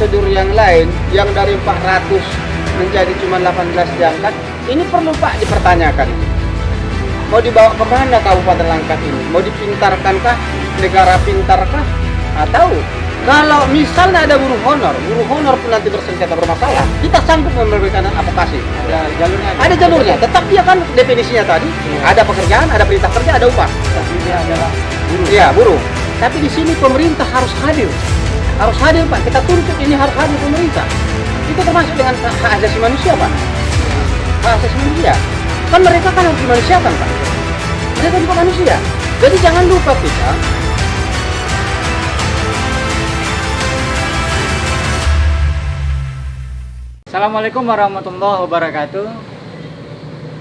prosedur yang lain yang dari 400 menjadi cuma 18 diangkat, ini perlu Pak dipertanyakan. Mau dibawa kemana Kabupaten Langkat ini? Mau dipintarkankah? Negara pintarkah? Atau kalau misalnya ada buruh honor pun nanti bersengketa bermasalah, kita sanggup memberikan advokasi. Ada jalurnya. Tetap dia kan definisinya tadi, ada pekerjaan, ada perintah kerja, ada upah. Tapi dia adalah buruh. Iya, buruh. Tapi di sini pemerintah harus hadir. Harus hadir Pak. Kita tuntut ini harus hadir pemerintah. Itu termasuk dengan hak asasi manusia Pak. Hak asasi manusia. Kan mereka kan harus dimanusiakan Pak. Mereka juga manusia. Jadi jangan lupa kita. Assalamualaikum warahmatullahi wabarakatuh.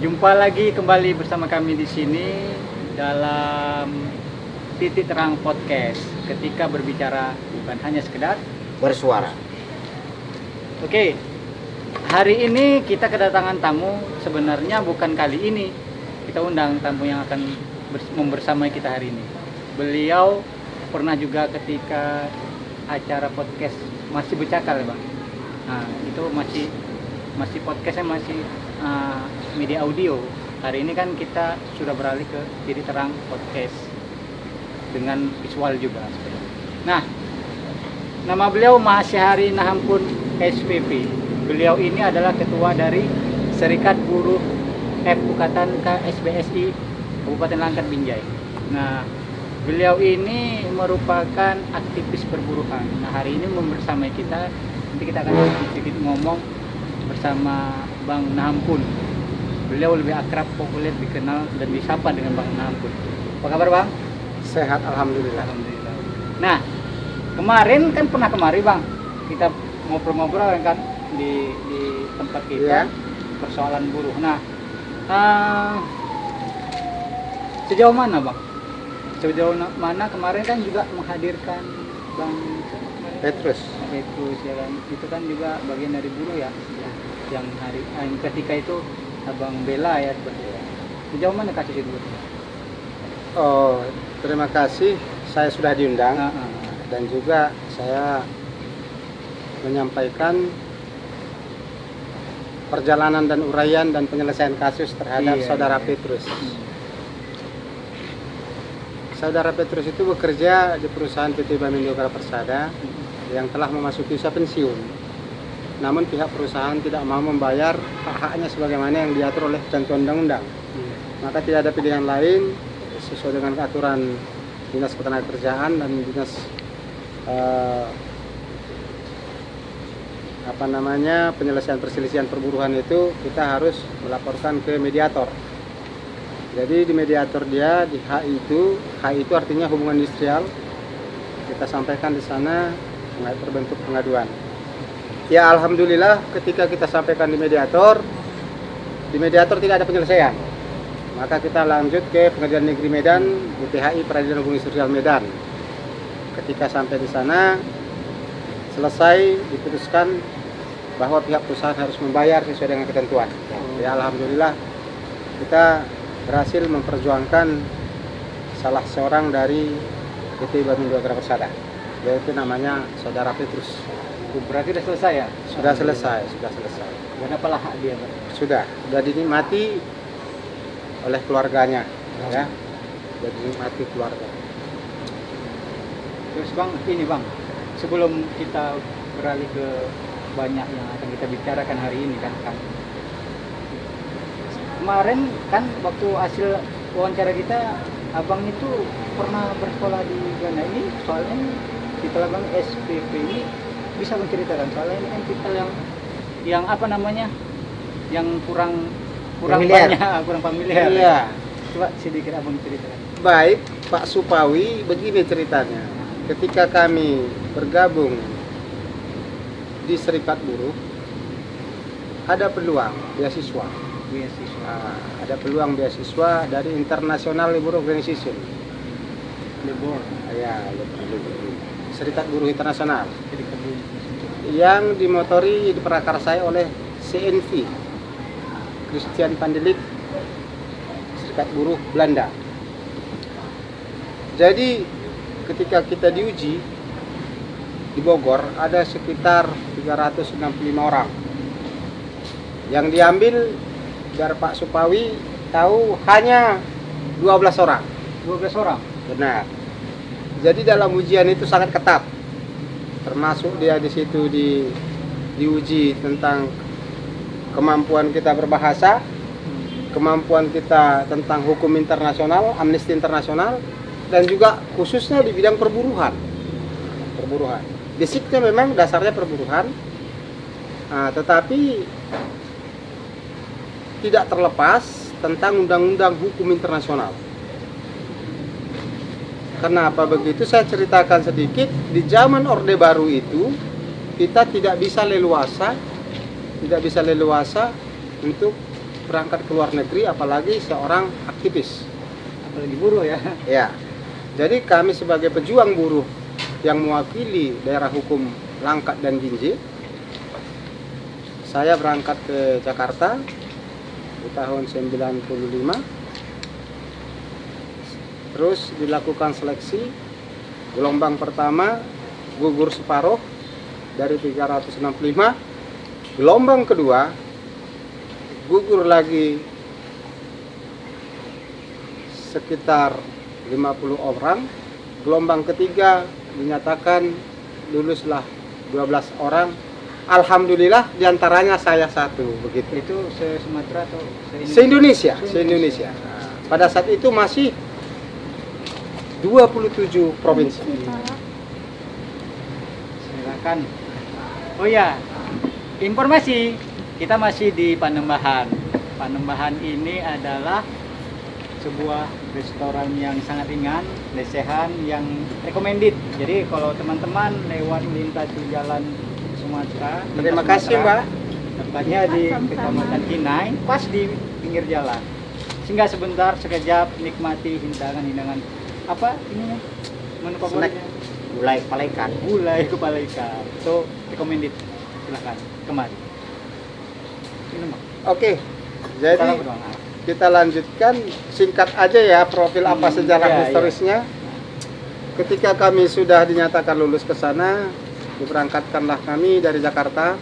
Jumpa lagi kembali bersama kami di sini dalam Titik Terang Podcast. Ketika berbicara bukan hanya sekedar Bersuara. Oke, hari ini kita kedatangan tamu. Sebenarnya bukan kali ini kita undang tamu yang akan membersamai kita hari ini. Beliau pernah juga ketika acara podcast masih bercakal ya Bang. Nah, itu masih podcastnya masih media audio. Hari ini kan kita sudah beralih ke Titik Terang Podcast dengan visual juga. Nah, nama beliau Mahasyahari Nahampun SPP. Beliau ini adalah ketua dari Serikat Buruh FUKatan KSBSI Kabupaten Langkat Binjai. Nah, beliau ini merupakan aktivis perburuhan. Nah, hari ini membersamai kita. Nanti kita akan sedikit ngomong bersama Bang Nahampun. Beliau lebih akrab, populer, dikenal dan disapa dengan Bang Nahampun. Apa kabar Bang? Sehat alhamdulillah. Alhamdulillah. Nah, kemarin kan pernah kemari Bang, kita ngobrol-ngobrol kan di tempat kita persoalan buruh. Nah, sejauh mana Bang? Sejauh mana kemarin kan juga menghadirkan Bang Petrus ya kan, itu kan juga bagian dari buruh ya, yang hari ketika itu Abang bela ya seperti itu. Sejauh mana kasus itu? Oh, terima kasih. Saya sudah diundang dan juga saya menyampaikan perjalanan dan uraian dan penyelesaian kasus terhadap saudara Petrus. Saudara Petrus itu bekerja di perusahaan PT Bamindo Gra Persada yang telah memasuki usia pensiun. Namun pihak perusahaan tidak mau membayar hak-haknya sebagaimana yang diatur oleh ketentuan undang-undang. Maka tidak ada pilihan lain sesuai dengan aturan Dinas Ketenagakerjaan dan Dinas penyelesaian perselisihan perburuhan itu, kita harus melaporkan ke mediator. Jadi di mediator dia di HI itu artinya hubungan industrial. Kita sampaikan di sana berbentuk pengaduan. Ya alhamdulillah ketika kita sampaikan di mediator tidak ada penyelesaian. Maka kita lanjut ke Pengadilan Negeri Medan, BPHI Peradilan Hubungan Industrial Medan. Ketika sampai di sana selesai diputuskan bahwa pihak perusahaan harus membayar sesuai dengan ketentuan. Ya alhamdulillah kita berhasil memperjuangkan salah seorang dari PT Bamindo Gra Persada, yaitu namanya saudara Petrus. Berarti sudah selesai ya? Sudah selesai. Dan apalah hak dia Bang? Sudah dinikmati oleh keluarganya, ya. Sudah dinikmati keluarga. Terus Bang, ini Bang, sebelum kita beralih ke banyak yang akan kita bicarakan hari ini kan. Kemarin kan waktu hasil wawancara kita, Abang itu pernah bersekolah di Ghana. Ini soalnya titel Abang SPP ini bisa menceritakan, soalnya ini kan titel yang apa namanya, yang kurang familiar. banyak, kurang familiar. Iya. Coba sedikit Abang ceritakan. Baik, Pak Supawi, begini ceritanya. Ketika kami bergabung di Serikat Buruh, ada peluang beasiswa. Ada peluang beasiswa dari International Labour Organization. Serikat Buruh Internasional. Yang dimotori, diprakarsai oleh CNV, Christian Pandelik, Serikat Buruh Belanda. Jadi ketika kita diuji, di Bogor ada sekitar 365 orang. Yang diambil biar Pak Supawi tahu hanya 12 orang. 12 orang. Benar. Jadi dalam ujian itu sangat ketat. Termasuk dia di situ diuji tentang kemampuan kita berbahasa, kemampuan kita tentang hukum internasional, Amnesty Internasional, dan juga khususnya di bidang perburuhan. Basicnya memang dasarnya perburuhan, tetapi tidak terlepas tentang undang-undang hukum internasional. Kenapa begitu? Saya ceritakan sedikit. Di zaman Orde Baru itu kita tidak bisa leluasa untuk berangkat ke luar negeri, apalagi seorang aktivis, Apalagi buruh ya. ya. Jadi kami sebagai pejuang buruh yang mewakili daerah hukum Langkat dan Binjai, saya berangkat ke Jakarta di tahun 95. Terus dilakukan seleksi. Gelombang pertama gugur separuh dari 365. Gelombang kedua gugur lagi sekitar 50 orang. Gelombang ketiga dinyatakan luluslah 12 orang. Alhamdulillah diantaranya saya satu, begitu. Itu se-Sumatera atau Se-Indonesia. Pada saat itu masih 27 provinsi. Silakan. Oh ya, informasi kita masih di Panembahan. Panembahan ini adalah sebuah restoran yang sangat ringan, lesehan, yang recommended. Jadi kalau teman-teman lewat lintas di jalan Sumatera, Terima kasih, Mbak. tempatnya di Kecamatan Kinai, pas di pinggir jalan. Singgah sebentar, sekejap, nikmati hidangan-hidangan apa ini menu favoritnya? Gulai kepala ikan. Gulai kepala ikan. So recommended. Silakan kemari. Minum, Bang. Oke. Jadi Salam berdoa. kita lanjutkan singkat aja ya profil apa sejarah iya, historisnya. Ketika kami sudah dinyatakan lulus ke sana, diberangkatkanlah kami dari Jakarta,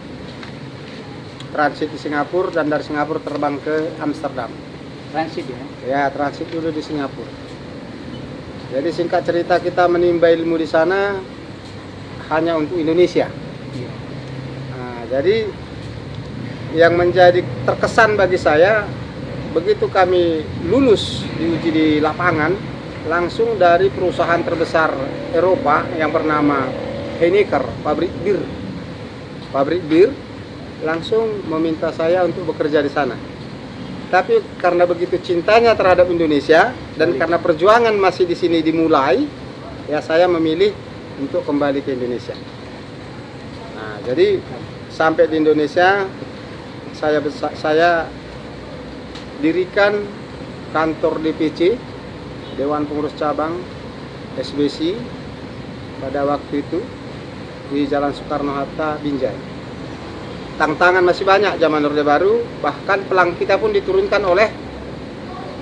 transit di Singapura, dan dari Singapura terbang ke Amsterdam. Transit ya. Ya, transit dulu di Singapura. Jadi singkat cerita kita menimba ilmu di sana hanya untuk Indonesia. Iya. Nah, jadi yang menjadi terkesan bagi saya, begitu kami lulus diuji di lapangan, langsung dari perusahaan terbesar Eropa yang bernama Heineken, pabrik bir, langsung meminta saya untuk bekerja di sana. Tapi karena begitu cintanya terhadap Indonesia dan karena perjuangan masih di sini dimulai, ya saya memilih untuk kembali ke Indonesia. Nah, jadi sampai di Indonesia saya dirikan kantor DPC, Dewan Pengurus Cabang SBC pada waktu itu di Jalan Soekarno-Hatta, Binjai. Tantangan masih banyak zaman Orde Baru, bahkan pelang kita pun diturunkan oleh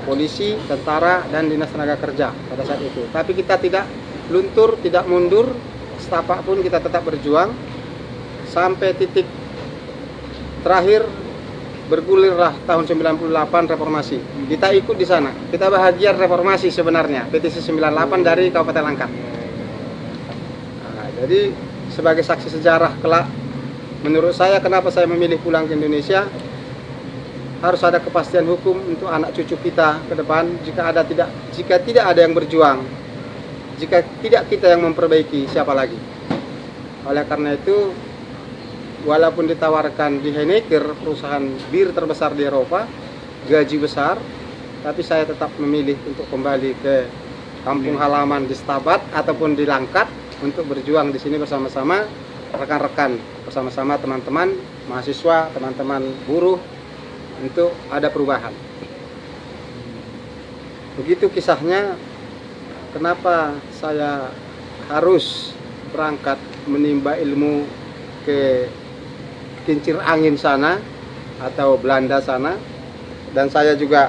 polisi, tentara, dan dinas tenaga kerja pada saat itu. Tapi kita tidak luntur, tidak mundur, setapak pun kita tetap berjuang sampai titik terakhir bergulirlah tahun 98 reformasi. Kita ikut di sana. Kita bahagia reformasi sebenarnya, petisi 98 dari Kabupaten Langkat. Nah, jadi sebagai saksi sejarah kelak, menurut saya kenapa saya memilih pulang ke Indonesia, harus ada kepastian hukum untuk anak cucu kita ke depan. Jika tidak ada yang berjuang, jika tidak kita yang memperbaiki, siapa lagi? Oleh karena itu, walaupun ditawarkan di Heineken, perusahaan bir terbesar di Eropa, gaji besar, tapi saya tetap memilih untuk kembali ke kampung halaman di Stabat ataupun di Langkat untuk berjuang di sini bersama-sama rekan-rekan, bersama-sama teman-teman mahasiswa, teman-teman buruh, untuk ada perubahan. Begitu kisahnya, kenapa saya harus berangkat menimba ilmu ke kincir angin sana atau Belanda sana, dan saya juga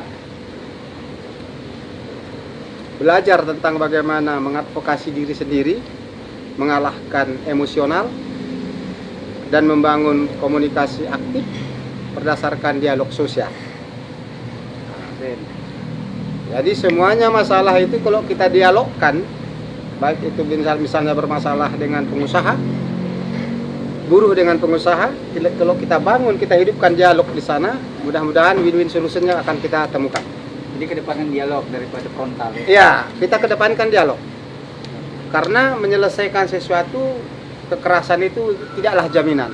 belajar tentang bagaimana mengadvokasi diri sendiri mengalahkan emosional dan membangun komunikasi aktif berdasarkan dialog sosial. Jadi semuanya masalah itu kalau kita dialogkan, baik itu misalnya bermasalah dengan pengusaha, buruh dengan pengusaha, kalau kita bangun, kita hidupkan dialog di sana, mudah-mudahan win-win solutionnya akan kita temukan. Jadi kedepankan dialog daripada frontal. Ya, kita kedepankan dialog. Karena menyelesaikan sesuatu, kekerasan itu tidaklah jaminan.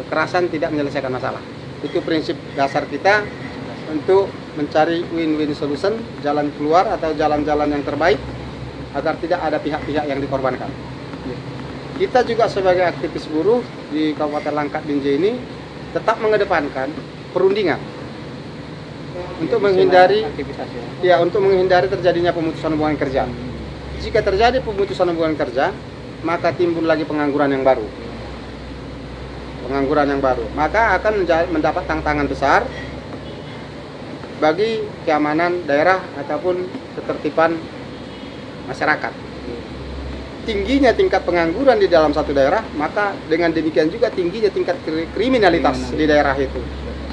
Kekerasan tidak menyelesaikan masalah. Itu prinsip dasar kita untuk mencari win-win solution, jalan keluar atau jalan-jalan yang terbaik agar tidak ada pihak-pihak yang dikorbankan. Kita juga sebagai aktivis buruh di Kabupaten Langkat Binjai ini tetap mengedepankan perundingan untuk menghindari untuk menghindari terjadinya pemutusan hubungan kerja. Jika terjadi pemutusan hubungan kerja, maka timbul lagi pengangguran yang baru. Maka akan mendapat tantangan besar bagi keamanan daerah ataupun ketertiban masyarakat. Tingginya tingkat pengangguran di dalam satu daerah, maka dengan demikian juga tingginya tingkat kriminalitas di daerah itu.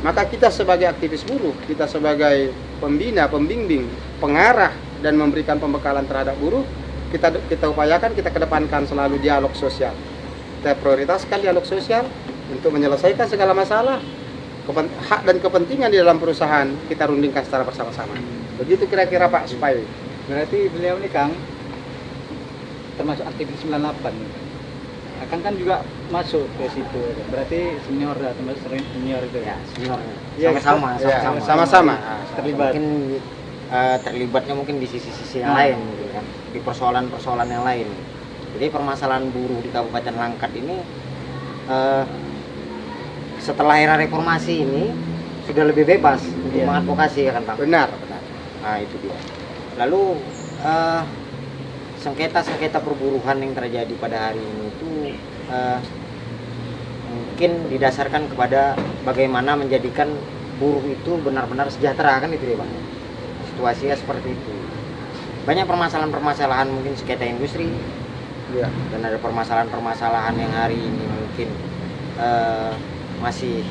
Maka kita sebagai aktivis buruh, kita sebagai pembina, pembimbing, pengarah dan memberikan pembekalan terhadap buruh, kita upayakan, kita kedepankan selalu dialog sosial. Kita prioritaskan dialog sosial untuk menyelesaikan segala masalah, hak dan kepentingan di dalam perusahaan kita rundingkan secara bersama-sama. Begitu kira-kira Pak Supaya. Berarti beliau ini Kang termasuk aktivis 98. Akan kan juga masuk ke situ. Berarti senior lah, termasuk senior itu. Ya, senior. Ya, sama-sama. Terlibat. Mungkin terlibatnya mungkin di sisi-sisi yang lain gitu kan. Di persoalan-persoalan yang lain. Jadi permasalahan buruh di Kabupaten Langkat ini setelah era reformasi ini sudah lebih bebas untuk mengadvokasi, ya kan Bang? Benar. Nah itu dia. Lalu sengketa-sengketa perburuhan yang terjadi pada hari ini itu mungkin didasarkan kepada bagaimana menjadikan buruh itu benar-benar sejahtera, kan itu ya Bang? Situasinya seperti itu. Banyak permasalahan-permasalahan mungkin sengketa industri, dan ada permasalahan-permasalahan yang hari ini mungkin masih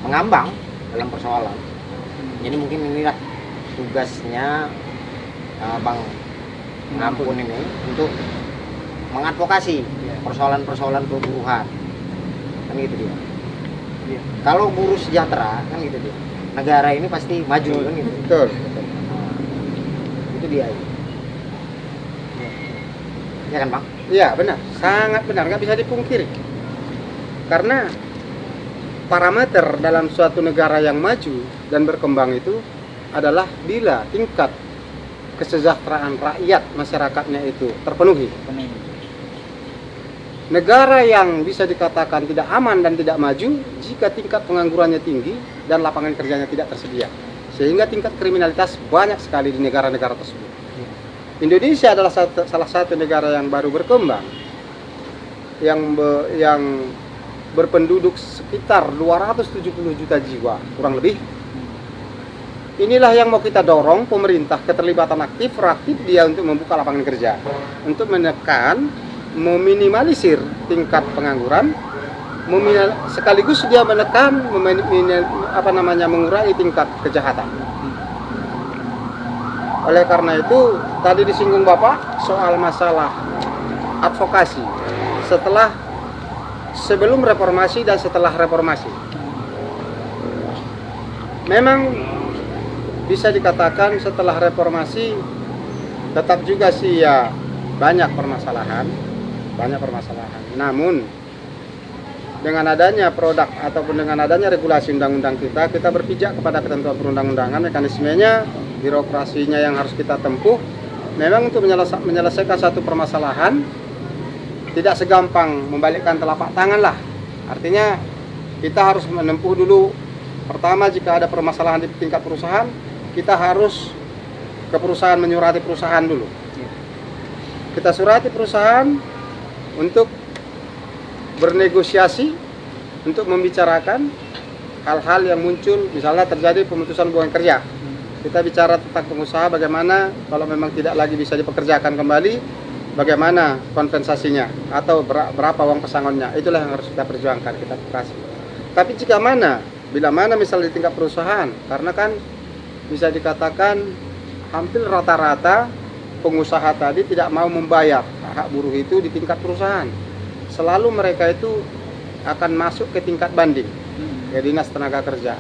mengambang dalam persoalan. Jadi mungkin inilah tugasnya Bang Ampun ini untuk mengadvokasi persoalan-persoalan perburuhan, kan gitu dia. Kalau buruh sejahtera, kan gitu dia, negara ini pasti maju, kan gitu. Betul. Itu dia. Ya kan Bang? Iya benar, sangat benar, nggak bisa dipungkiri. Karena parameter dalam suatu negara yang maju dan berkembang itu adalah bila tingkat kesejahteraan rakyat masyarakatnya itu terpenuhi. Negara yang bisa dikatakan tidak aman dan tidak maju jika tingkat penganggurannya tinggi dan lapangan kerjanya tidak tersedia, sehingga tingkat kriminalitas banyak sekali di negara-negara tersebut. Indonesia adalah salah satu negara yang baru berkembang, yang berpenduduk sekitar 270 juta jiwa kurang lebih. Inilah yang mau kita dorong pemerintah keterlibatan aktif dia untuk membuka lapangan kerja, untuk menekan, meminimalisir tingkat pengangguran, sekaligus dia menekan, mengurangi tingkat kejahatan. Oleh karena itu tadi disinggung Bapak soal masalah advokasi sebelum reformasi dan setelah reformasi. Memang bisa dikatakan setelah reformasi tetap juga sih ya banyak permasalahan. Namun dengan adanya produk ataupun dengan adanya regulasi undang-undang kita berpijak kepada ketentuan perundang-undangan, mekanismenya, birokrasinya yang harus kita tempuh. Memang untuk menyelesaikan satu permasalahan tidak segampang membalikkan telapak tangan lah. Artinya kita harus menempuh dulu. Pertama, jika ada permasalahan di tingkat perusahaan, kita harus ke perusahaan, menyurati perusahaan dulu. Kita surati perusahaan untuk bernegosiasi, untuk membicarakan hal-hal yang muncul, misalnya terjadi pemutusan hubungan kerja. Kita bicara tentang pengusaha bagaimana kalau memang tidak lagi bisa dipekerjakan kembali, bagaimana kompensasinya atau berapa uang pesangonnya, itulah yang harus kita perjuangkan, kita advokasi. Tapi bila mana misalnya di tingkat perusahaan, karena kan bisa dikatakan hampir rata-rata pengusaha tadi tidak mau membayar hak buruh itu di tingkat perusahaan. Selalu mereka itu akan masuk ke tingkat banding ke Dinas Tenaga Kerja.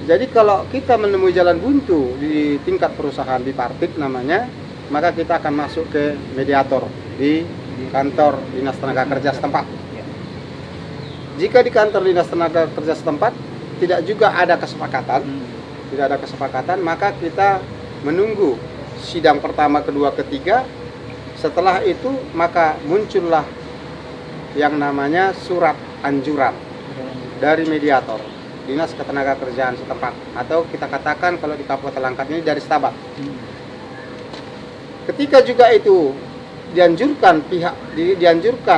Jadi kalau kita menemui jalan buntu di tingkat perusahaan, di partit namanya, maka kita akan masuk ke mediator di kantor Dinas Tenaga Kerja setempat. Jika di kantor Dinas Tenaga Kerja setempat tidak juga ada kesepakatan, maka kita menunggu sidang pertama, kedua, ketiga. Setelah itu maka muncullah yang namanya surat anjuran dari mediator Dinas Ketenagakerjaan setempat, atau kita katakan kalau di Kabupaten Langkat ini dari Stabat. Ketika juga itu dianjurkan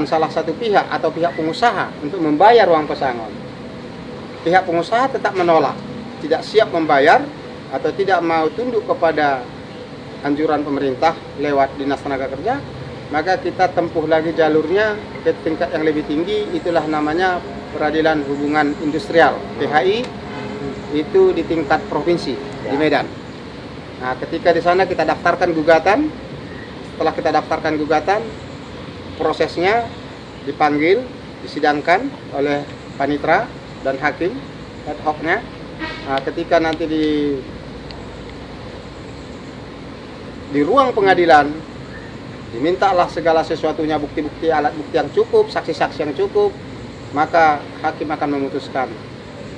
salah satu pihak atau pihak pengusaha untuk membayar uang pesangon, pihak pengusaha tetap menolak, tidak siap membayar atau tidak mau tunduk kepada anjuran pemerintah lewat Dinas Tenaga Kerja, maka kita tempuh lagi jalurnya ke tingkat yang lebih tinggi, itulah namanya Peradilan Hubungan Industrial PHI, itu di tingkat provinsi di Medan. Nah, ketika di sana kita daftarkan gugatan. Setelah kita daftarkan gugatan, prosesnya dipanggil, disidangkan oleh panitra dan hakim ad hoc-nya. Nah, ketika nanti di ruang pengadilan dimintalah segala sesuatunya, bukti-bukti, alat bukti yang cukup, saksi-saksi yang cukup, maka hakim akan memutuskan.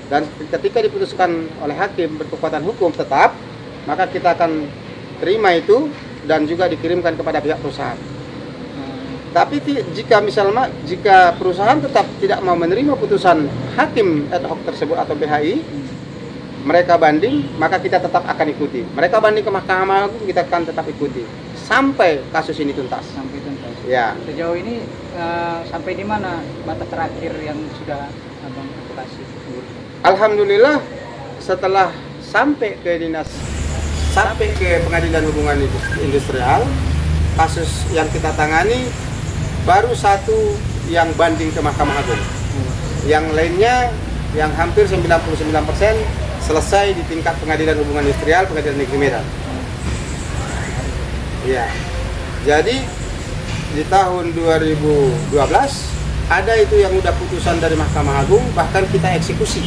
Dan ketika diputuskan oleh hakim berkekuatan hukum tetap, maka kita akan terima itu dan juga dikirimkan kepada pihak perusahaan. Tapi jika perusahaan tetap tidak mau menerima putusan hakim ad hoc tersebut atau PHI, mereka banding, maka kita tetap akan ikuti. Mereka banding ke Mahkamah Agung, kita akan tetap ikuti sampai kasus ini tuntas. Sampai tuntas. Ya. Sejauh ini sampai di mana batas terakhir yang sudah Abang advokasi? Alhamdulillah, setelah sampai ke Pengadilan Hubungan Industrial, kasus yang kita tangani baru satu yang banding ke Mahkamah Agung. Yang lainnya yang hampir 99% selesai di tingkat Pengadilan Hubungan Industrial, Pengadilan Negeri Medan. Ya. Jadi di tahun 2012 ada itu yang udah putusan dari Mahkamah Agung, bahkan kita eksekusi.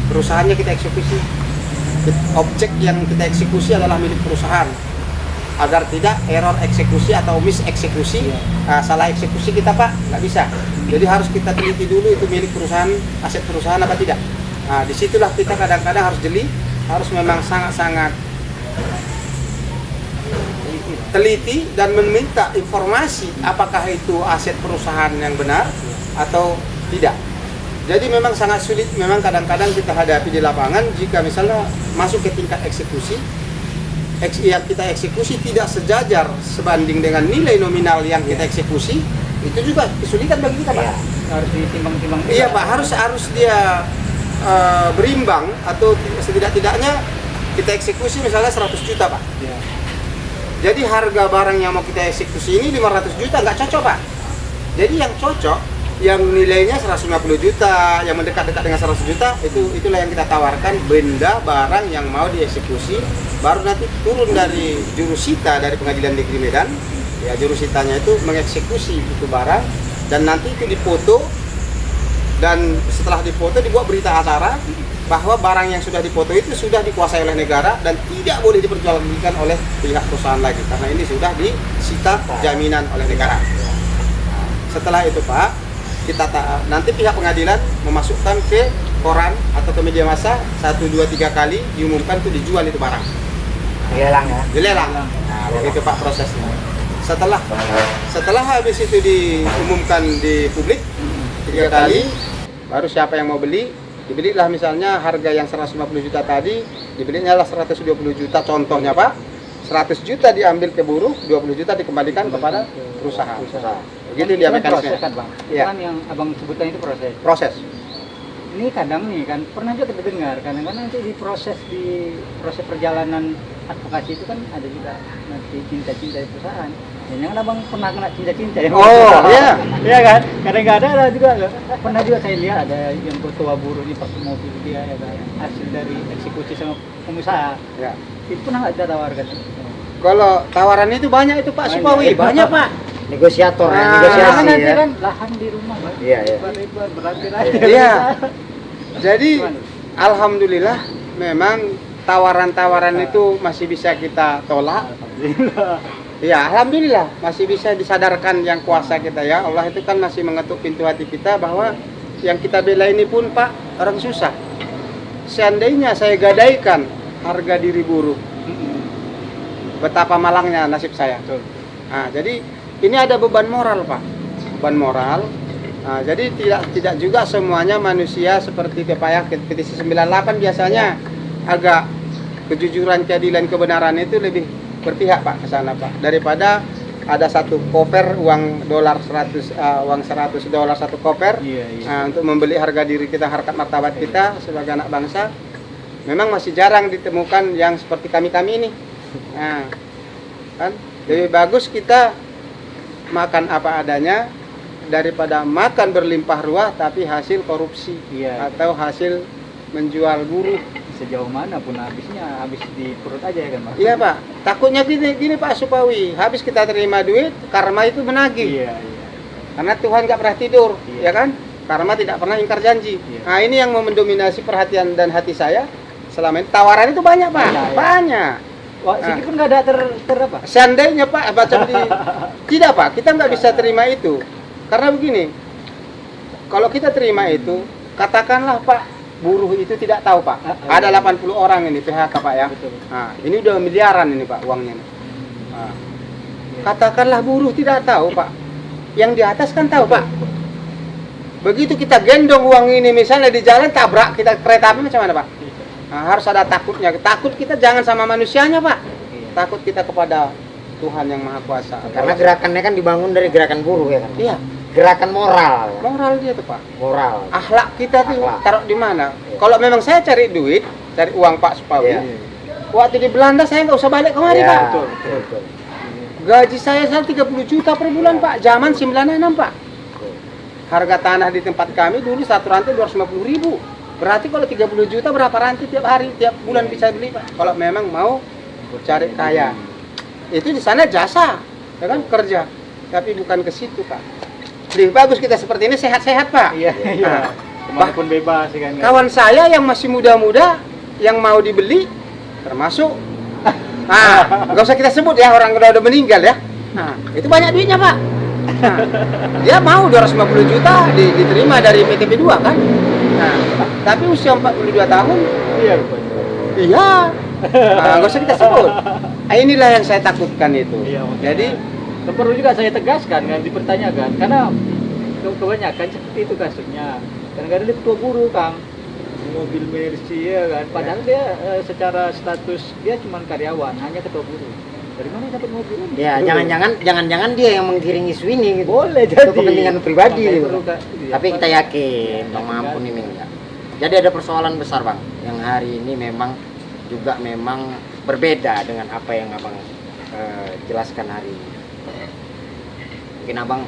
Perusahaannya kita eksekusi. Objek yang kita eksekusi adalah milik perusahaan, agar tidak error eksekusi atau miseksekusi, salah eksekusi kita Pak, nggak bisa. Jadi harus kita teliti dulu itu milik perusahaan, aset perusahaan apa tidak. Nah, disitulah kita kadang-kadang harus jeli, harus memang sangat-sangat teliti dan meminta informasi apakah itu aset perusahaan yang benar atau tidak. Jadi memang sangat sulit, memang kadang-kadang kita hadapi di lapangan jika misalnya masuk ke tingkat eksekusi, yang kita eksekusi tidak sejajar sebanding dengan nilai nominal yang kita eksekusi, itu juga kesulitan bagi kita Pak. Ya, harus ditimbang-timbang. Iya Pak, harus dia berimbang, atau setidak-tidaknya kita eksekusi misalnya 100 juta Pak. Ya. Jadi harga barang yang mau kita eksekusi ini 500 juta nggak cocok Pak. Jadi yang cocok, yang nilainya 150 juta, yang mendekat-dekat dengan 100 juta, itulah yang kita tawarkan, benda barang yang mau dieksekusi, baru nanti turun dari jurusita dari Pengadilan Negeri Medan. Ya, jurusitanya itu mengeksekusi itu barang, dan nanti itu dipoto, dan setelah dipoto dibuat berita acara bahwa barang yang sudah dipoto itu sudah dikuasai oleh negara dan tidak boleh diperjualbelikan oleh pihak perusahaan lagi, karena ini sudah disita jaminan oleh negara. Setelah itu Pak, nanti pihak pengadilan memasukkan ke koran atau ke media massa 1, 2, 3 kali diumumkan itu dijual itu barang. Dilelang ya? Dilelang. Nah, begitu Pak prosesnya. Setelah habis itu diumumkan di publik 3 kali, baru siapa yang mau beli, dibelilah misalnya harga yang 150 juta tadi, dibelinya lah 120 juta contohnya Pak. 100 juta diambil ke buruh, 20 juta dikembalikan kepada perusahaan. Begitu dia mekanismenya. Proses kan Bang? Ya. Kan yang Abang sebutkan itu proses. Proses. ini kadang nih kan pernah juga kita dengar kadang-kadang nanti di proses perjalanan advokasi itu kan ada juga nanti cinta-cinta di perusahaan. Ya, jangan abang pernah kena cinta-cinta ya? Oh iya, iya kan? Kadang-kadang ada juga pernah juga saya lihat ada yang ketua buruh ini pakai mobil dia ya kan, hasil dari eksekusi sama pengusaha. ya. Itu pernah nggak kita tawarkan? Kalau tawaran itu banyak itu Pak Supawi, banyak Pak. Negosiator ya, Ah, negosiasi nanti ya. kan lahan di rumah Pak. Iya, iya. Ribuan berarti Iya. Jadi alhamdulillah memang tawaran-tawaran itu masih bisa kita tolak. Ya, alhamdulillah masih bisa disadarkan yang kuasa kita ya. Allah itu kan masih mengetuk pintu hati kita bahwa yang kita bela ini pun Pak orang susah. Seandainya saya gadaikan harga diri buruh, betapa malangnya nasib saya. Nah, jadi ini ada beban moral Pak, beban moral. Nah, jadi tidak juga semuanya manusia seperti itu Pak ya. Petisi 98 biasanya agak kejujuran, keadilan, kebenaran itu lebih berpihak Pak ke sana Pak, daripada ada satu koper uang dolar 100 uang $100 satu koper. Iya. Untuk membeli harga diri kita, harkat martabat kita sebagai anak bangsa. Memang masih jarang ditemukan yang seperti kami ini. Nah, kan lebih bagus kita makan apa adanya daripada makan berlimpah ruah tapi hasil korupsi atau hasil menjual buruh. Sejauh mana pun habis di perut aja ya kan Mas? Iya Pak, takutnya gini Pak Supawi, habis kita terima duit, karma itu menagih. Iya. Karena Tuhan nggak pernah tidur, Iya. ya kan? Karma tidak pernah ingkar janji. Iya. Nah ini yang mendominasi perhatian dan hati saya selama ini. Tawaran itu banyak Pak, Banyak, ya. banyak. Wah, sedikit pun nggak ada ter apa? Seandainya Pak, baca di tidak Pak, kita nggak bisa terima itu. Karena begini, kalau kita terima itu, katakanlah Pak, buruh itu tidak tahu Pak. Ada 80 orang ini PHK Pak ya. Betul. Nah, ini udah miliaran ini Pak uangnya. Nah, katakanlah buruh tidak tahu Pak. Yang di atas kan tahu Pak. Begitu kita gendong uang ini misalnya di jalan tabrak kita kereta api macam mana Pak? Nah, harus ada takutnya. Takut kita jangan sama manusianya Pak. Takut kita kepada Tuhan yang Maha Kuasa. Karena gerakannya kan dibangun dari gerakan buruh ya kan. Iya, Gerakan moral. moral dia tuh Pak. Moral. Akhlak kita tuh Akhlak. taruh di mana? Iya. Kalau memang saya cari duit, cari uang Pak Supawi. Iya. Waktu di Belanda saya nggak usah balik kemari Ya, Pak. betul. Gaji saya 30 juta per bulan Pak, zaman 96 Pak. Harga tanah di tempat kami dulu satu rantai 250.000. Berarti kalau 30 juta berapa rantai tiap hari, tiap bulan bisa beli Pak. Kalau memang mau cari kaya. Itu di sana jasa, ya kan kerja. Tapi bukan ke situ Pak. Lebih bagus kita seperti ini sehat-sehat Pak. Iya. Nah, Kemana pun bebas ya kan. kawan saya yang masih muda-muda yang mau dibeli termasuk nggak usah kita sebut ya, orang udah meninggal ya. Nah, itu banyak duitnya Pak. Nah, dia mau 250 juta diterima dari PTP 2 kan. Nah, tapi usia 42 tahun. Iya, Pak. Iya. Nah, nggak usah kita sebut. Nah, inilah yang saya takutkan itu. Iya, makanya. Jadi perlu juga saya tegaskan kan dipertanyakan karena kebanyakan seperti itu kasusnya. Kadang-kadang dia ketua buruh Kang, mobil Mercy ya kan, padahal dia secara status dia cuma karyawan, hanya ketua buruh. Dari mana dapat mobil ini? Ya, jangan-jangan dia yang menggiring isu ini gitu. Boleh Untuk jadi. kepentingan pribadi Makanya gitu. perlu, Kak, Tapi kita yakin Bang Mampun ini enggak. Jadi ada persoalan besar Bang yang hari ini memang berbeda dengan apa yang Abang jelaskan hari ini. Mungkin Abang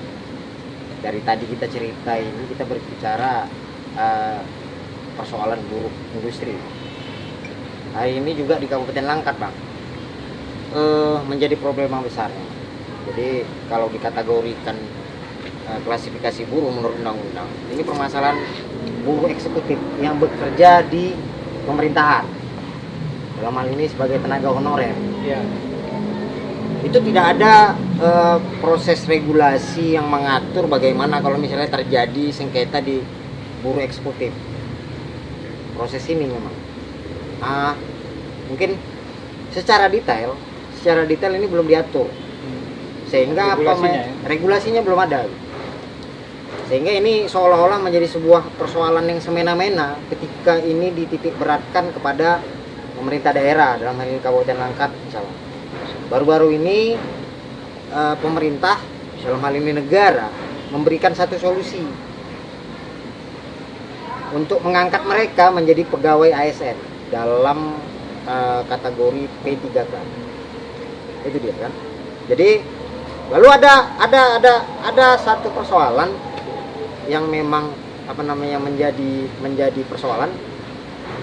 dari tadi kita cerita ini kita berbicara persoalan buruh industri. Hari ini juga di Kabupaten Langkat Bang menjadi problema besarnya. Jadi kalau dikategorikan klasifikasi buruh menurut undang-undang, ini permasalahan buruh eksekutif yang bekerja di pemerintahan. Dalam hal ini sebagai tenaga honorer. Iya. Itu tidak ada proses regulasi yang mengatur bagaimana kalau misalnya terjadi sengketa di buruh eksekutif. Proses ini memang mungkin secara detail ini belum diatur, sehingga regulasinya belum ada, sehingga ini seolah-olah menjadi sebuah persoalan yang semena-mena ketika ini dititik beratkan kepada pemerintah daerah, dalam hal ini Kabupaten Langkat misalnya. Baru-baru ini pemerintah, dalam hal ini negara, memberikan satu solusi. untuk mengangkat mereka menjadi pegawai ASN dalam kategori P3K. Itu dia kan. Jadi lalu ada satu persoalan yang memang menjadi persoalan.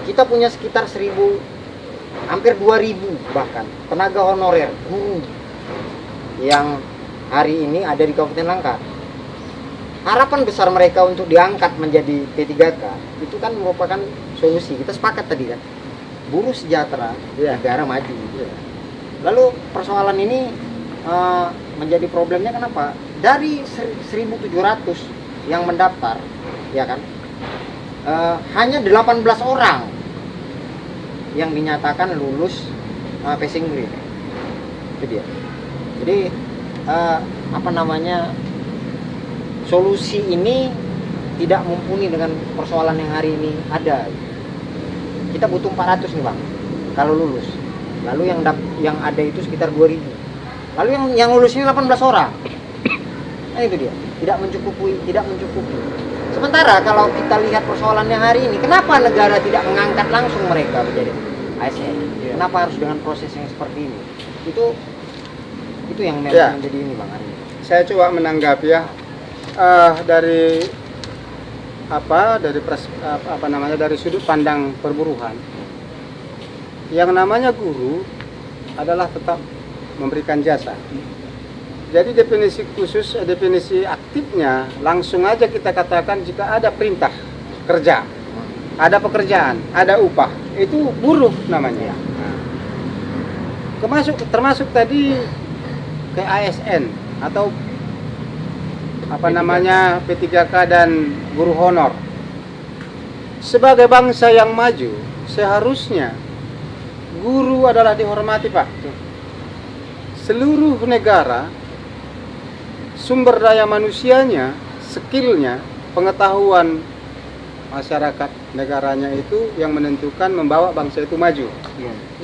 Kita punya sekitar 1.000, hampir 2.000 bahkan tenaga honorer guru yang hari ini ada di Kabupaten Langkat. Harapan besar mereka untuk diangkat menjadi P3K itu kan merupakan solusi. Kita sepakat tadi kan, buruh sejahtera, negara maju. Lalu persoalan ini menjadi problemnya kenapa? Dari 1.700 yang mendaftar, ya kan, hanya 18 orang yang dinyatakan lulus passing grade. Itu dia. Jadi solusi ini tidak mumpuni dengan persoalan yang hari ini ada. Kita butuh 400 nih Bang kalau lulus. Lalu yang ada itu sekitar 2.000. Lalu yang lulus ini 18 orang. Nah itu dia, tidak mencukupi. Sementara kalau kita lihat persoalannya hari ini, kenapa negara tidak mengangkat langsung mereka menjadi ASN? Kenapa harus dengan proses yang seperti ini? Itu yang memang menjadi ini Bang hari ini. Saya coba menanggapi ya, dari sudut pandang perburuhan. Yang namanya guru adalah tetap memberikan jasa. Jadi definisi aktifnya langsung aja kita katakan jika ada perintah kerja, ada pekerjaan, ada upah, itu buruh namanya. Termasuk tadi ke ASN atau P3K dan guru honor. Sebagai bangsa yang maju, seharusnya guru adalah dihormati Pak. Seluruh negara sumber daya manusianya, skillnya, pengetahuan masyarakat negaranya itu yang menentukan membawa bangsa itu maju.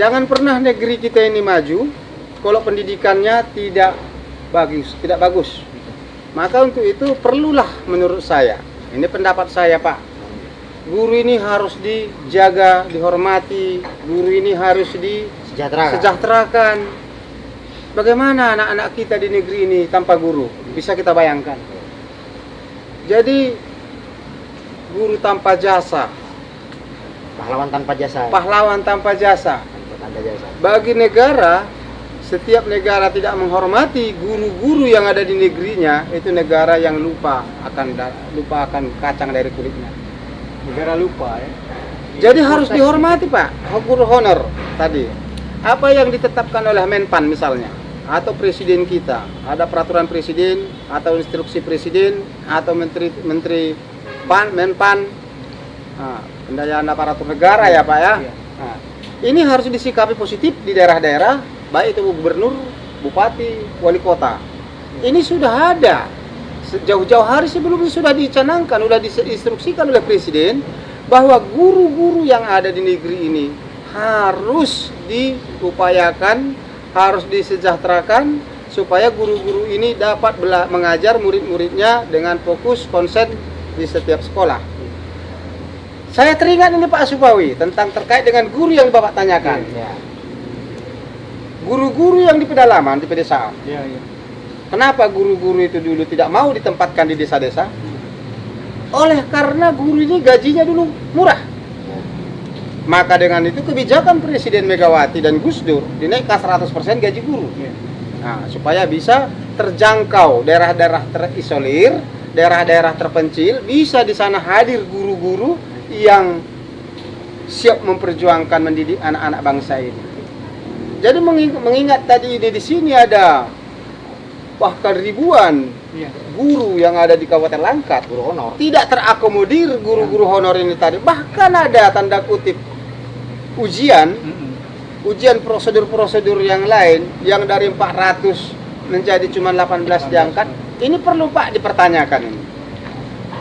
Jangan pernah negeri kita ini maju kalau pendidikannya tidak bagus. Maka untuk itu perlulah menurut saya, ini pendapat saya Pak, guru ini harus dijaga, dihormati, guru ini harus disejahterakan. Bagaimana anak-anak kita di negeri ini tanpa guru? Bisa kita bayangkan. Jadi guru tanpa jasa, pahlawan tanpa jasa. Bagi negara, setiap negara tidak menghormati guru-guru yang ada di negerinya, itu negara yang lupa akan kacang dari kulitnya. Negara lupa ya. Jadi harus dihormati Pak, guru honor tadi. Apa yang ditetapkan oleh Menpan misalnya, atau presiden kita, ada peraturan presiden atau instruksi presiden atau menteri Menpan, pendayaan aparatur negara ya Pak ya. Nah, ini harus disikapi positif di daerah-daerah, baik itu gubernur, bupati, wali kota. Ini sudah ada sejauh-jauh hari sebelumnya, sudah dicanangkan, sudah diinstruksikan oleh presiden bahwa guru-guru yang ada di negeri ini harus diupayakan, harus disejahterakan supaya guru-guru ini dapat mengajar murid-muridnya dengan fokus konsen di setiap sekolah. Saya teringat ini Pak Supawi tentang terkait dengan guru yang Bapak tanyakan. Guru-guru yang di pedalaman, di pedesaan. Kenapa guru-guru itu dulu tidak mau ditempatkan di desa-desa? Oleh karena guru ini gajinya dulu murah. Maka dengan itu kebijakan Presiden Megawati dan Gus Dur dinaikkan 100% gaji guru. Nah, supaya bisa terjangkau daerah-daerah terisolir, daerah-daerah terpencil, bisa di sana hadir guru-guru yang siap memperjuangkan mendidik anak-anak bangsa ini. Jadi mengingat tadi di sini ada bahkan ribuan guru yang ada di Kabupaten Langkat, guru honor, tidak terakomodir guru-guru honor ini tadi. Bahkan ada tanda kutip ujian prosedur-prosedur yang lain yang dari 400 menjadi cuma 18 diangkat. Ini perlu Pak dipertanyakan ini.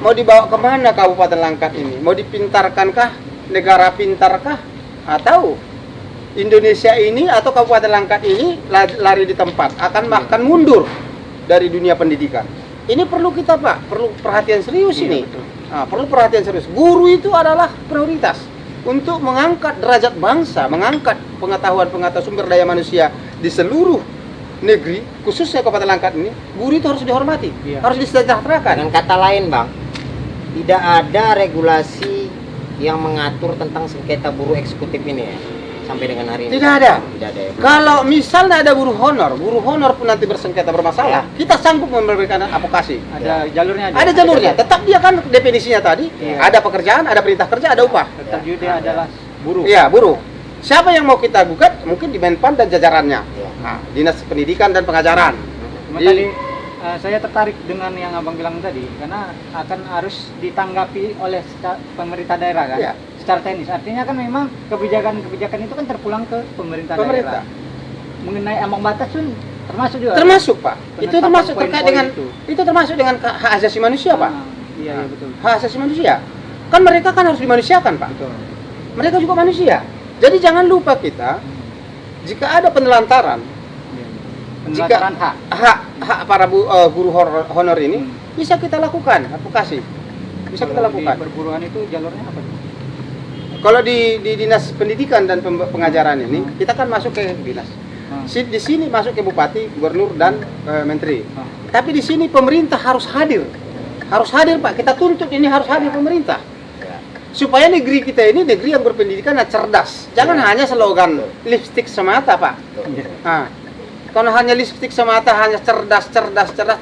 Mau dibawa kemana Kabupaten Langkat ini? Mau dipintarkankah? Negara pintarkah? Atau Indonesia ini atau Kabupaten Langkat ini lari di tempat, akan bahkan mundur dari dunia pendidikan. Ini perlu kita Pak, perlu perhatian serius ini. perlu perhatian serius. Guru itu adalah prioritas untuk mengangkat derajat bangsa, mengangkat pengetahuan sumber daya manusia di seluruh negeri, khususnya Kabupaten Langkat ini. Guru itu harus dihormati, harus disejahterakan. Dengan kata lain, Bang, tidak ada regulasi yang mengatur tentang sengketa buruh eksekutif ini ya, sampai dengan hari ini. Tidak ada. Tidak ada ya. Kalau misalnya ada buruh honor pun nanti bersengketa bermasalah, kita sanggup memberikan advokasi. Ada jalurnya. Ada jalurnya. Tetap dia kan definisinya tadi, ada pekerjaan, ada perintah kerja, ada upah. Tetap juga dia adalah buruh. Iya, buruh. Siapa yang mau kita gugat? Mungkin di Menpan dan jajarannya. Nah, Dinas Pendidikan dan Pengajaran. Cuma tadi saya tertarik dengan yang abang bilang tadi, karena akan harus ditanggapi oleh pemerintah daerah kan, secara teknis. Artinya kan memang kebijakan itu kan terpulang ke pemerintah daerah. Mengenai ambang batas pun termasuk juga. Termasuk Pak. Itu termasuk terkait dengan itu termasuk dengan hak asasi manusia Pak. Iya betul. Hak asasi manusia. Kan mereka kan harus dimanusiakan Pak. Betul. Mereka juga manusia. Jadi jangan lupa kita, jika ada penelantaran, Penelataran hak para guru honor ini bisa kita lakukan advokasi, bisa kita lakukan. Di perburuan itu jalurnya apa? Kalau di Dinas Pendidikan dan Pengajaran ini kita kan masuk ke dinas. Di sini masuk ke bupati, gubernur dan menteri. Tapi di sini pemerintah harus hadir Pak. Kita tuntut ini harus hadir pemerintah. Supaya negeri kita ini negeri yang berpendidikan dan cerdas. Jangan hanya slogan lipstick semata Pak. Nah, kalau hanya lipstick semata, hanya cerdas,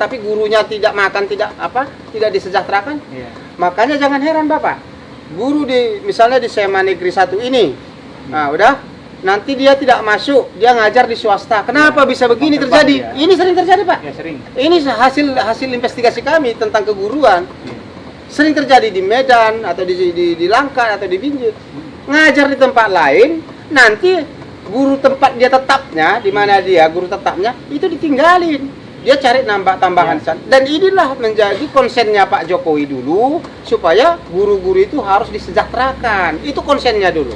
tapi gurunya tidak makan, tidak disejahterakan. Makanya jangan heran Bapak, guru misalnya di SMA Negeri 1 ini, nah udah, nanti dia tidak masuk, dia ngajar di swasta. Kenapa bisa begini terjadi? Ini sering terjadi Pak. Ya, sering. Ini hasil investigasi kami tentang keguruan. Sering terjadi di Medan atau di Langkat atau di Binjai. Ngajar di tempat lain, nanti guru tempat dia tetapnya, di mana dia guru tetapnya itu ditinggalin, dia cari nambah tambahan. Dan inilah menjadi konsennya Pak Jokowi dulu, supaya guru-guru itu harus disejahterakan. Itu konsennya dulu.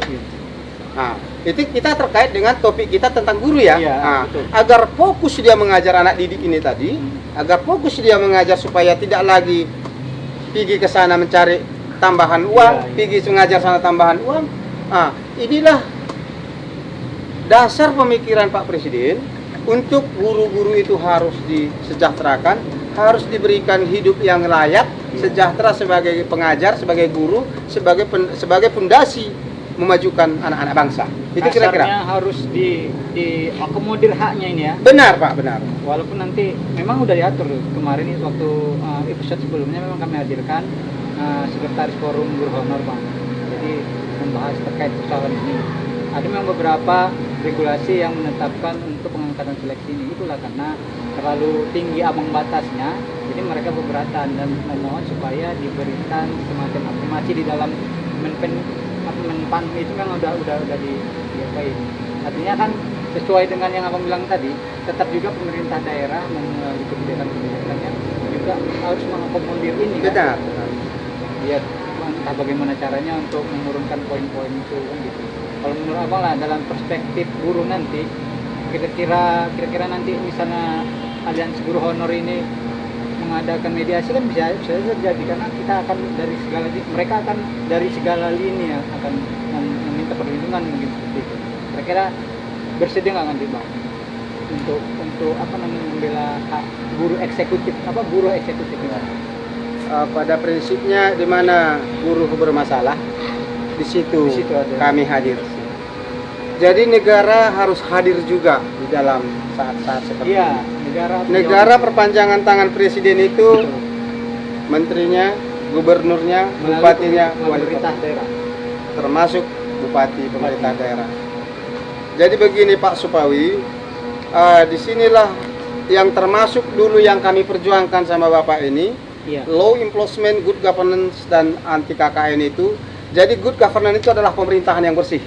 Nah, itu kita terkait dengan topik kita tentang guru ya. Agar fokus dia mengajar anak didik ini tadi, agar fokus dia mengajar supaya tidak lagi pergi ke sana mencari tambahan uang, pergi mengajar sana tambahan uang. Nah, inilah dasar pemikiran Pak Presiden untuk guru-guru itu harus disejahterakan, harus diberikan hidup yang layak, sejahtera sebagai pengajar, sebagai guru, sebagai fondasi memajukan anak-anak bangsa. Itu kira-kira. Dasarnya harus diakomodir haknya ini ya. Benar Pak, benar. Walaupun nanti memang udah diatur kemarin itu waktu episode sebelumnya memang kami hadirkan sekretaris forum guru honor Pak. Jadi membahas terkait persoalan ini. Ada memang beberapa regulasi yang menetapkan untuk pengangkatan seleksi ini, itulah karena terlalu tinggi ambang batasnya, jadi mereka keberatan dan memohon supaya diberikan semacam afirmasi di dalam Menpan itu memang udah diapain. Artinya kan sesuai dengan yang abang bilang tadi, tetap juga pemerintah daerah melalui kebijakan-kebijakannya juga harus mengakomodir ini. Benar. Biar entah bagaimana caranya untuk menurunkan poin-poin itu kan gitu. Kalau menurut abang lah dalam perspektif guru nanti, kira-kira nanti misalnya aliansi guru honor ini mengadakan mediasi kan bisa terjadi, karena kita akan mereka akan dari segala lini ya akan meminta perlindungan mungkin seperti itu. Kira-kira bersedia nggak nanti Bang untuk membela hak buruh eksekutif ini? Pada prinsipnya di mana buruh bermasalah di situ kami hadir. Jadi negara harus hadir juga di dalam saat-saat seperti ini. Negara perpanjangan tangan presiden itu, menterinya, gubernurnya, bupatinya, wali kota daerah, termasuk bupati pemerintah daerah. Jadi begini Pak Supawi, disinilah yang termasuk dulu yang kami perjuangkan sama Bapak ini, law enforcement, good governance dan anti KKN itu. Jadi good governance itu adalah pemerintahan yang bersih.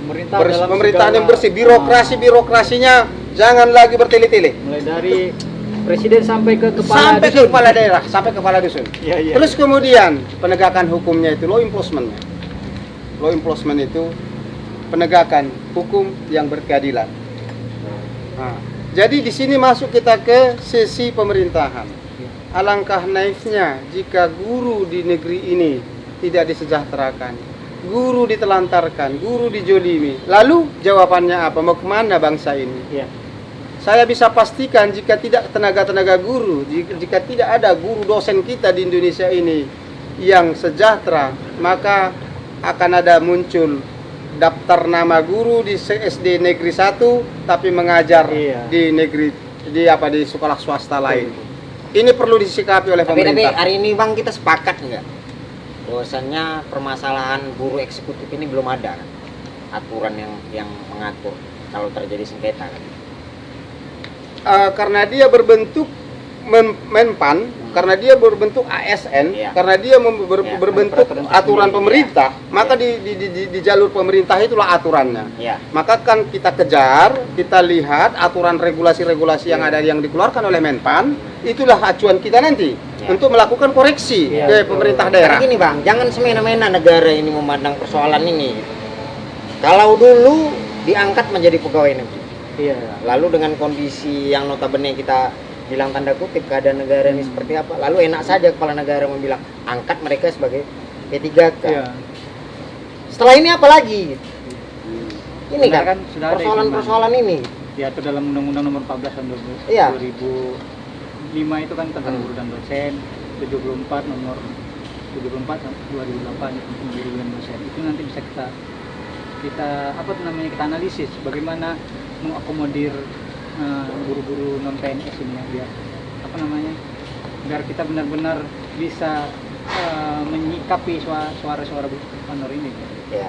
Pemerintahan yang bersih, birokrasinya jangan lagi bertele-tele. Mulai dari presiden sampai ke kepala daerah, sampai kepala dusun. Terus kemudian penegakan hukumnya itu law enforcement. Law enforcement itu penegakan hukum yang berkeadilan. Nah, jadi di sini masuk kita ke sisi pemerintahan. alangkah naifnya jika guru di negeri ini tidak disejahterakan, guru ditelantarkan, guru dijolimi. Lalu jawabannya apa? Mau kemana bangsa ini? Iya. Saya bisa pastikan jika tidak tenaga-tenaga guru, jika tidak ada guru dosen kita di Indonesia ini yang sejahtera, maka akan ada muncul daftar nama guru di SD negeri 1 tapi mengajar di negeri di sekolah swasta lain. Ini perlu disikapi oleh Tapi pemerintah. hari ini Bang, kita sepakat nggak bahwasannya permasalahan guru eksekutif ini belum ada kan? Aturan yang mengatur kalau terjadi sengketa kan? Karena dia berbentuk Menpan, karena dia berbentuk ASN, Iya. karena dia berbentuk peraturan aturan sendiri. pemerintah, Iya. maka di jalur pemerintah itulah aturannya. Ya, Maka kan kita kejar, kita lihat aturan regulasi-regulasi yang ada yang dikeluarkan oleh Menpan, itulah acuan kita nanti Ya. untuk melakukan koreksi Ya, ke betul. pemerintah daerah. Karena gini Bang, jangan semena-mena negara ini memandang persoalan ini. Kalau dulu diangkat menjadi pegawai negeri, Iya. lalu dengan kondisi yang notabene kita bilang tanda kutip keadaan negara ini seperti apa, lalu enak saja kepala negara membilang angkat mereka sebagai P3K. Iya. Setelah ini apa lagi? Ini Sebenarnya kan sudah ada persoalan-persoalan ini. diatur dalam Undang-Undang Nomor 14 tahun Iya. 2005 itu kan tentang guru dan dosen, 74 nomor 74 tahun 2008 itu tentang guru dan dosen. Itu nanti bisa kita apa tuh namanya, kita analisis bagaimana mengakomodir guru-guru non PNS ini ya, biar apa namanya, biar kita benar-benar bisa menyikapi suara-suara honor ini. Ya.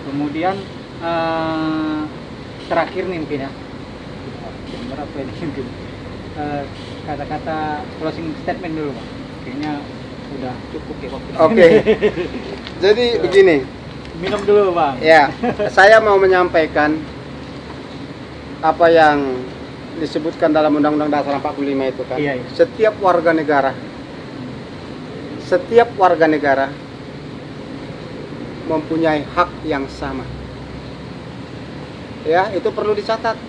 Kemudian terakhir nih mungkin ya, berapa ini mungkin kata-kata closing statement dulu Pak. Kayaknya udah cukup ya waktu. Oke. Jadi begini, Minum dulu Bang. ya, saya mau menyampaikan apa yang disebutkan dalam Undang-Undang Dasar 45 itu kan. Iya, iya. Setiap warga negara mempunyai hak yang sama. Ya, itu perlu dicatat.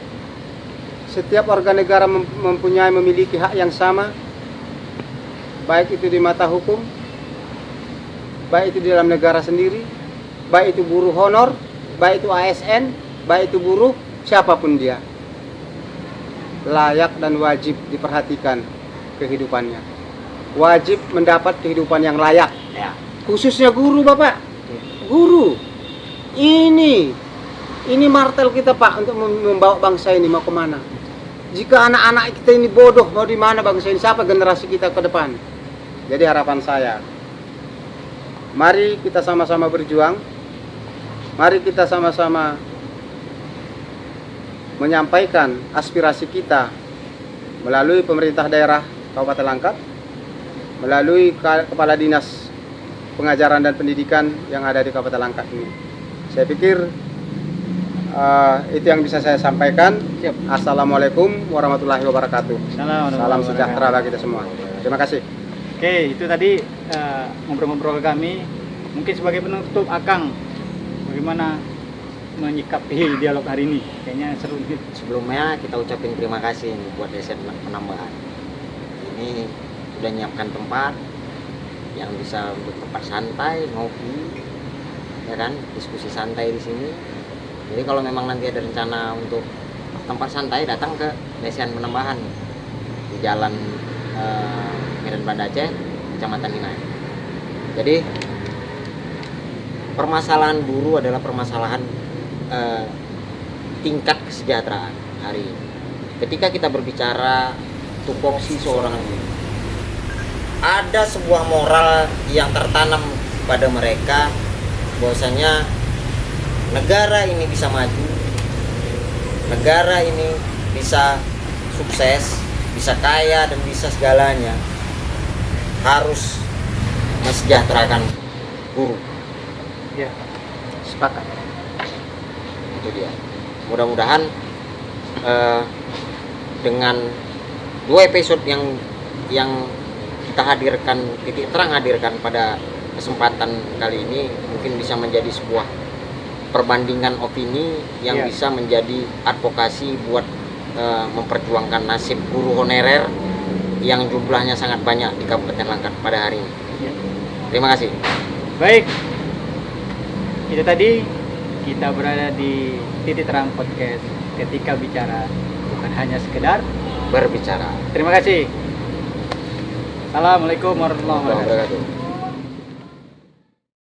Setiap warga negara memiliki hak yang sama, baik itu di mata hukum, baik itu di dalam negara sendiri, baik itu buruh honor, baik itu ASN, baik itu buruh, siapapun dia. Layak dan wajib diperhatikan kehidupannya. Wajib mendapat kehidupan yang layak. Ya. Khususnya guru, Bapak. Guru. Ini martel kita, Pak, untuk membawa bangsa ini mau kemana. Jika anak-anak kita ini bodoh, mau di mana bangsa ini? Siapa generasi kita ke depan? Jadi harapan saya, mari kita sama-sama berjuang. Mari kita sama-sama menyampaikan aspirasi kita melalui pemerintah daerah Kabupaten Langkat, melalui Kepala Dinas Pengajaran dan Pendidikan yang ada di Kabupaten Langkat ini. Saya pikir itu yang bisa saya sampaikan. Siap. Assalamualaikum warahmatullahi wabarakatuh. Salam sejahtera bagi kita semua. Terima kasih. Oke, itu tadi ngobrol-ngobrol kami. Mungkin sebagai penutup, Akang, bagaimana menyikapi dialog hari ini? Kayaknya seru gitu. Sebelumnya kita ucapin terima kasih nih buat Desa Penambahan. Ini sudah menyiapkan tempat yang bisa untuk tempat santai, ngopi, ya kan, diskusi santai di sini. Jadi kalau memang nanti ada rencana untuk tempat santai, datang ke Desa Penambahan di Jalan Medan Banda Aceh, Kecamatan Hinai. Jadi permasalahan buruh adalah permasalahan tingkat kesejahteraan hari ini. Ketika kita berbicara tupoksi seorang guru, ada sebuah moral yang tertanam pada mereka bahwasanya negara ini bisa maju, negara ini bisa sukses, bisa kaya dan bisa segalanya, harus mensejahterakan guru. Ya. Sepakat. Itu dia. Mudah-mudahan dengan 2 episode yang kita hadirkan, titik terang hadirkan pada kesempatan kali ini, mungkin bisa menjadi sebuah perbandingan opini yang Iya. bisa menjadi advokasi buat memperjuangkan nasib guru honorer yang jumlahnya sangat banyak di Kabupaten Langkat pada hari ini. Ya. Terima kasih. Baik, itu tadi kita berada di Titik Terang Podcast. Ketika bicara bukan hanya sekedar Berbicara. terima kasih. Assalamualaikum warahmatullahi wabarakatuh. Wabarakatuh.